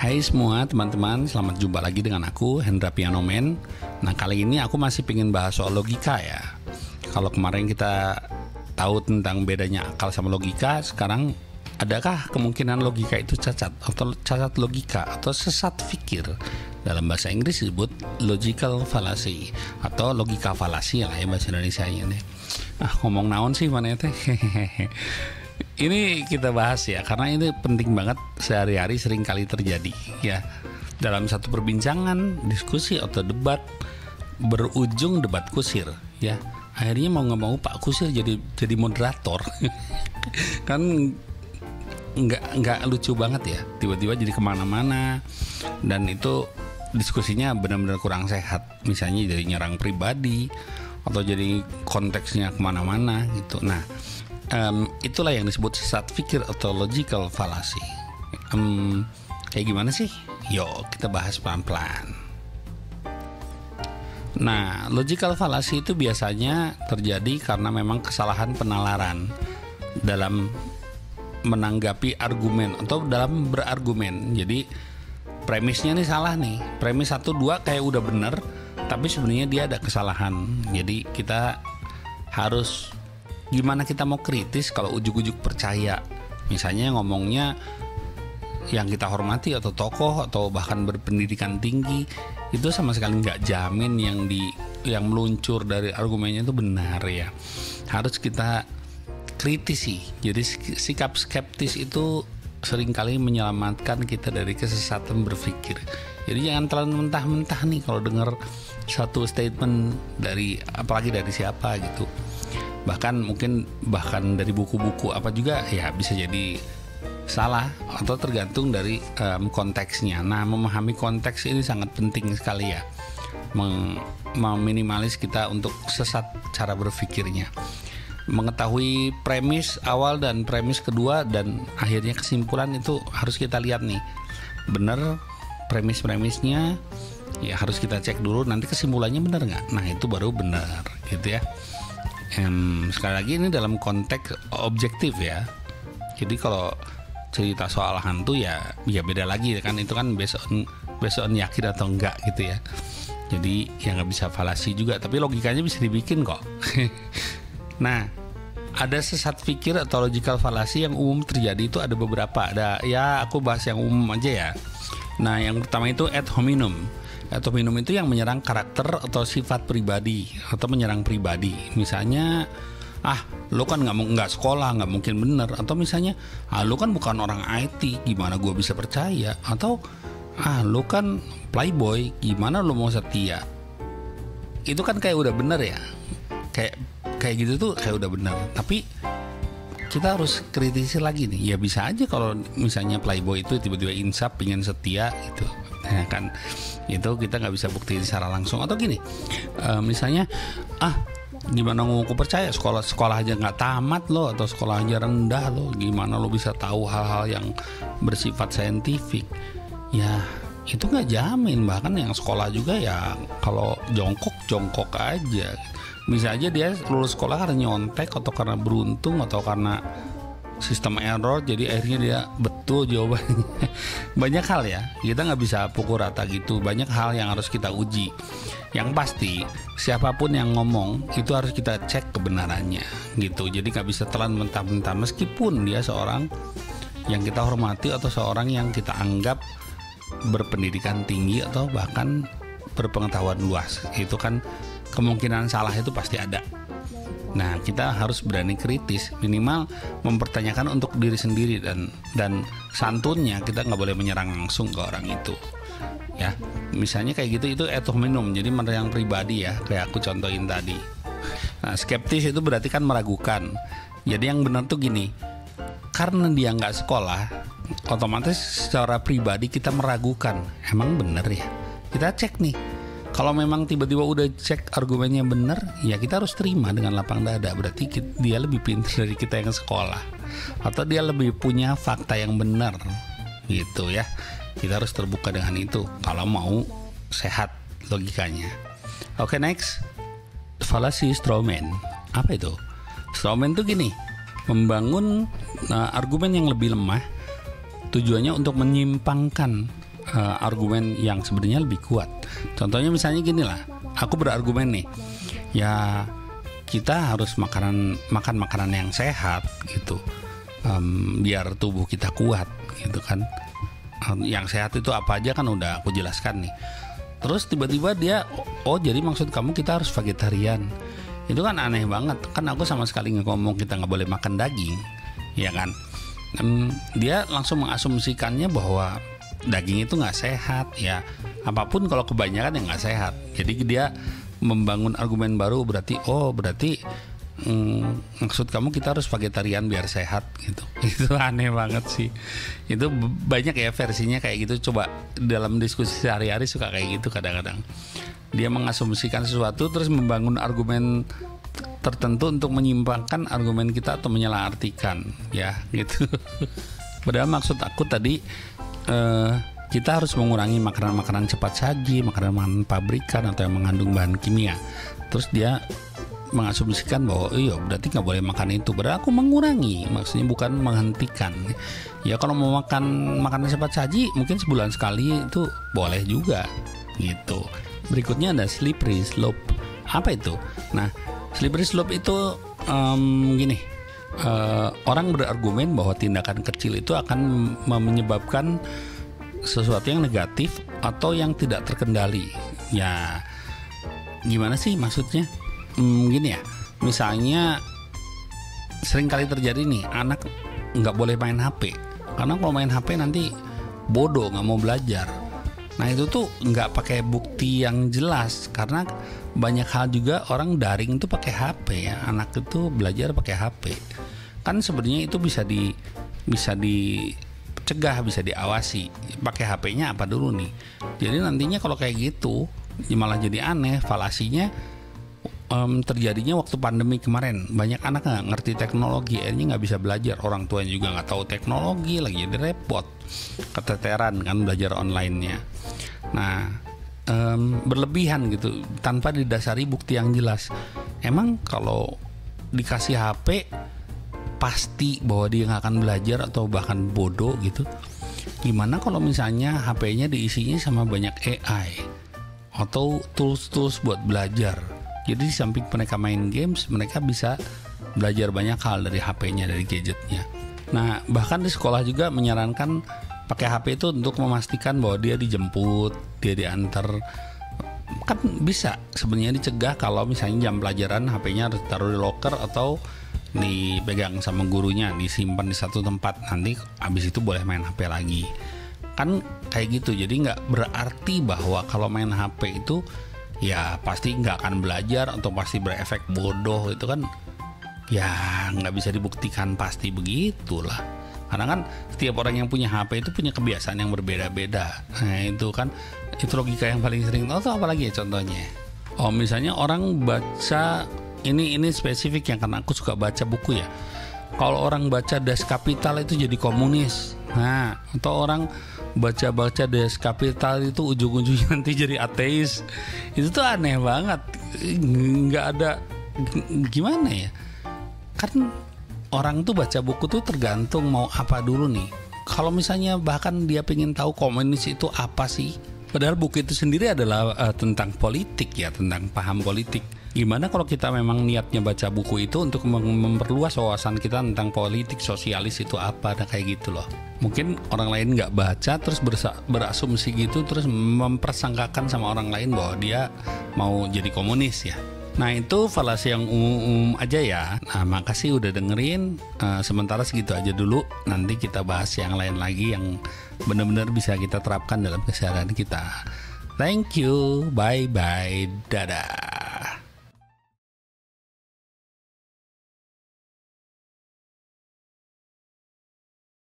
Hai semua teman-teman, selamat jumpa lagi dengan aku, Hendra Pianoman. Nah, kali ini aku masih pengen bahas soal logika ya. Kalau kemarin kita tahu tentang bedanya akal sama logika, sekarang adakah kemungkinan logika itu cacat atau cacat logika atau sesat pikir? Dalam bahasa Inggris disebut logical fallacy atau logika falasi lah ya bahasa Indonesia ini. Ngomong naon sih mana teh? Ini kita bahas ya, karena ini penting banget, sehari-hari sering kali terjadi ya. Dalam satu perbincangan, diskusi atau debat berujung debat kusir ya. Akhirnya mau nggak mau Pak Kusir jadi moderator. Kan nggak lucu banget ya, tiba-tiba jadi kemana-mana, dan itu diskusinya benar-benar kurang sehat. Misalnya jadi nyerang pribadi atau jadi konteksnya kemana-mana gitu. Nah, itulah yang disebut sesat pikir atau logical fallacy. Kayak gimana sih? Yuk kita bahas pelan-pelan. Nah, logical fallacy itu biasanya terjadi karena memang kesalahan penalaran dalam menanggapi argumen atau dalam berargumen. Jadi premisnya nih salah nih. Premis 1, 2 kayak udah bener, tapi sebenarnya dia ada kesalahan. Jadi kita harus gimana kita mau kritis kalau ujuk-ujuk percaya. Misalnya ngomongnya yang kita hormati atau tokoh atau bahkan berpendidikan tinggi, itu sama sekali nggak jamin yang meluncur dari argumennya itu benar ya. Harus kita kritisi. Jadi sikap skeptis itu seringkali menyelamatkan kita dari kesesatan berpikir. Jadi jangan terlalu mentah-mentah nih kalau dengar satu statement dari apalagi dari siapa gitu. Bahkan dari buku-buku apa juga ya bisa jadi salah atau tergantung dari konteksnya. Nah, memahami konteks ini sangat penting sekali ya, meminimalis kita untuk sesat cara berpikirnya. Mengetahui premis awal dan premis kedua dan akhirnya kesimpulan itu harus kita lihat nih, benar premis-premisnya ya, harus kita cek dulu, nanti kesimpulannya benar nggak. Nah, itu baru benar gitu ya. Sekali lagi ini dalam konteks objektif ya. Jadi kalau cerita soal hantu ya beda lagi kan, itu kan based on yakin atau enggak gitu ya. Jadi ya nggak bisa falasi juga, tapi logikanya bisa dibikin kok. Nah, ada sesat pikir atau logical fallacy yang umum terjadi itu ada beberapa. Ada ya, aku bahas yang umum aja ya. Nah, yang pertama itu ad hominem. Ad hominem itu yang menyerang karakter atau sifat pribadi atau menyerang pribadi. Misalnya, lo kan nggak sekolah, nggak mungkin bener. Atau misalnya, lo kan bukan orang IT, gimana gue bisa percaya? Atau, lo kan playboy, gimana lo mau setia? Itu kan kayak udah bener ya. Kayak gitu tuh kayak udah bener. Tapi kita harus kritisi lagi nih. Ya bisa aja kalau misalnya playboy itu tiba-tiba insaf pengen setia gitu. Nah, kan itu kita nggak bisa buktiin secara langsung. Atau gini, misalnya gimana mau aku percaya, sekolah aja nggak tamat lo, atau sekolah aja rendah lo, gimana lo bisa tahu hal-hal yang bersifat saintifik? Ya itu nggak jamin. Bahkan yang sekolah juga ya kalau jongkok aja. Bisa aja dia lulus sekolah karena nyontek, atau karena beruntung, atau karena sistem error, jadi akhirnya dia betul jawabannya. Banyak hal ya, kita nggak bisa pukul rata gitu. Banyak hal yang harus kita uji. Yang pasti siapapun yang ngomong itu harus kita cek kebenarannya gitu. Jadi nggak bisa telan mentah-mentah, meskipun dia seorang yang kita hormati atau seorang yang kita anggap berpendidikan tinggi atau bahkan berpengetahuan luas. Itu kan kemungkinan salah itu pasti ada. Nah, kita harus berani kritis, minimal mempertanyakan untuk diri sendiri, dan santunnya kita nggak boleh menyerang langsung ke orang itu. Ya, misalnya kayak gitu, itu ad hominem, jadi menyerang pribadi ya, kayak aku contohin tadi. Nah, skeptis itu berarti kan meragukan. Jadi yang benar tuh gini, karena dia nggak sekolah, otomatis secara pribadi kita meragukan, emang bener ya? Kita cek nih. Kalau memang tiba-tiba udah cek argumennya benar, ya kita harus terima dengan lapang dada. Berarti dia lebih pintar dari kita yang sekolah, atau dia lebih punya fakta yang benar gitu ya. Kita harus terbuka dengan itu kalau mau sehat logikanya. Oke, next, fallacy strawman. Apa itu? Strawman tuh gini, membangun argumen yang lebih lemah, tujuannya untuk menyimpangkan argumen yang sebenarnya lebih kuat. Contohnya misalnya gini lah, aku berargumen nih, ya kita harus makan makanan yang sehat gitu, biar tubuh kita kuat gitu kan. Yang sehat itu apa aja kan udah aku jelaskan nih. Terus tiba-tiba dia, oh jadi maksud kamu kita harus vegetarian. Itu kan aneh banget. Kan aku sama sekali nggak ngomong kita nggak boleh makan daging, ya kan. Dia langsung mengasumsikannya bahwa daging itu nggak sehat. Ya apapun kalau kebanyakan ya nggak sehat. Jadi dia membangun argumen baru, berarti maksud kamu kita harus vegetarian biar sehat gitu. Itu aneh banget sih. Itu banyak ya versinya kayak gitu. Coba dalam diskusi sehari-hari suka kayak gitu kadang-kadang. Dia mengasumsikan sesuatu terus membangun argumen tertentu untuk menyimpangkan argumen kita atau menyalahartikan ya gitu. Padahal maksud aku tadi kita harus mengurangi makanan-makanan cepat saji, makanan-makanan pabrikan atau yang mengandung bahan kimia. Terus dia mengasumsikan bahwa iya berarti nggak boleh makan itu. Padahal aku mengurangi, maksudnya bukan menghentikan. Ya kalau mau makan makanan cepat saji mungkin sebulan sekali itu boleh juga gitu. Berikutnya ada slippery slope. Apa itu? Nah, slippery slope itu gini, orang berargumen bahwa tindakan kecil itu akan menyebabkan sesuatu yang negatif atau yang tidak terkendali. Ya gimana sih maksudnya? Gini ya, misalnya sering kali terjadi nih, anak nggak boleh main HP karena kalau main HP nanti bodoh, nggak mau belajar. Nah itu tuh nggak pakai bukti yang jelas, karena banyak hal juga orang daring itu pakai HP ya, anak itu belajar pakai HP. Kan sebenarnya itu bisa dicegah, bisa diawasi. Pakai HP-nya apa dulu nih? Jadi nantinya kalau kayak gitu malah jadi aneh, falasinya. Terjadinya waktu pandemi kemarin, banyak anak nggak ngerti teknologi, akhirnya nggak bisa belajar. Orang tuanya juga nggak tahu teknologi, lagi jadi repot, keteteran kan belajar online-nya. Nah berlebihan gitu tanpa didasari bukti yang jelas. Emang kalau dikasih HP pasti bahwa dia nggak akan belajar atau bahkan bodoh gitu? Gimana kalau misalnya HP-nya diisinya sama banyak AI atau tools-tools buat belajar? Jadi di samping mereka main games, mereka bisa belajar banyak hal dari HP-nya, dari gadgetnya. Nah, bahkan di sekolah juga menyarankan pakai HP itu untuk memastikan bahwa dia dijemput, dia diantar. Kan bisa sebenarnya dicegah kalau misalnya jam pelajaran HP-nya harus taruh di locker atau dipegang sama gurunya, disimpan di satu tempat. Nanti habis itu boleh main HP lagi. Kan kayak gitu. Jadi nggak berarti bahwa kalau main HP itu ya pasti nggak akan belajar atau pasti berefek bodoh. Itu kan ya nggak bisa dibuktikan pasti begitulah, karena kan setiap orang yang punya HP itu punya kebiasaan yang berbeda-beda. Nah itu kan, itu logika yang paling sering tahu tuh apalagi ya contohnya. Oh misalnya orang baca ini spesifik yang karena aku suka baca buku ya. Kalau orang baca Das Kapital itu jadi komunis. Nah atau orang baca Das Kapital itu ujung-ujungnya nanti jadi ateis. Itu tuh aneh banget. Nggak ada, gimana ya, kan orang tuh baca buku tuh tergantung mau apa dulu nih. Kalau misalnya bahkan dia pengen tahu komunis itu apa sih, padahal buku itu sendiri adalah tentang politik ya, tentang paham politik. Gimana kalau kita memang niatnya baca buku itu untuk memperluas wawasan kita tentang politik, sosialis itu apa, nah kayak gitu loh. Mungkin orang lain nggak baca terus berasumsi gitu, terus mempersangkakan sama orang lain bahwa dia mau jadi komunis ya. Nah itu falasi yang umum aja ya. Nah makasih udah dengerin. Sementara segitu aja dulu. Nanti kita bahas yang lain lagi yang benar-benar bisa kita terapkan dalam keseharian kita. Thank you, bye bye, dadah.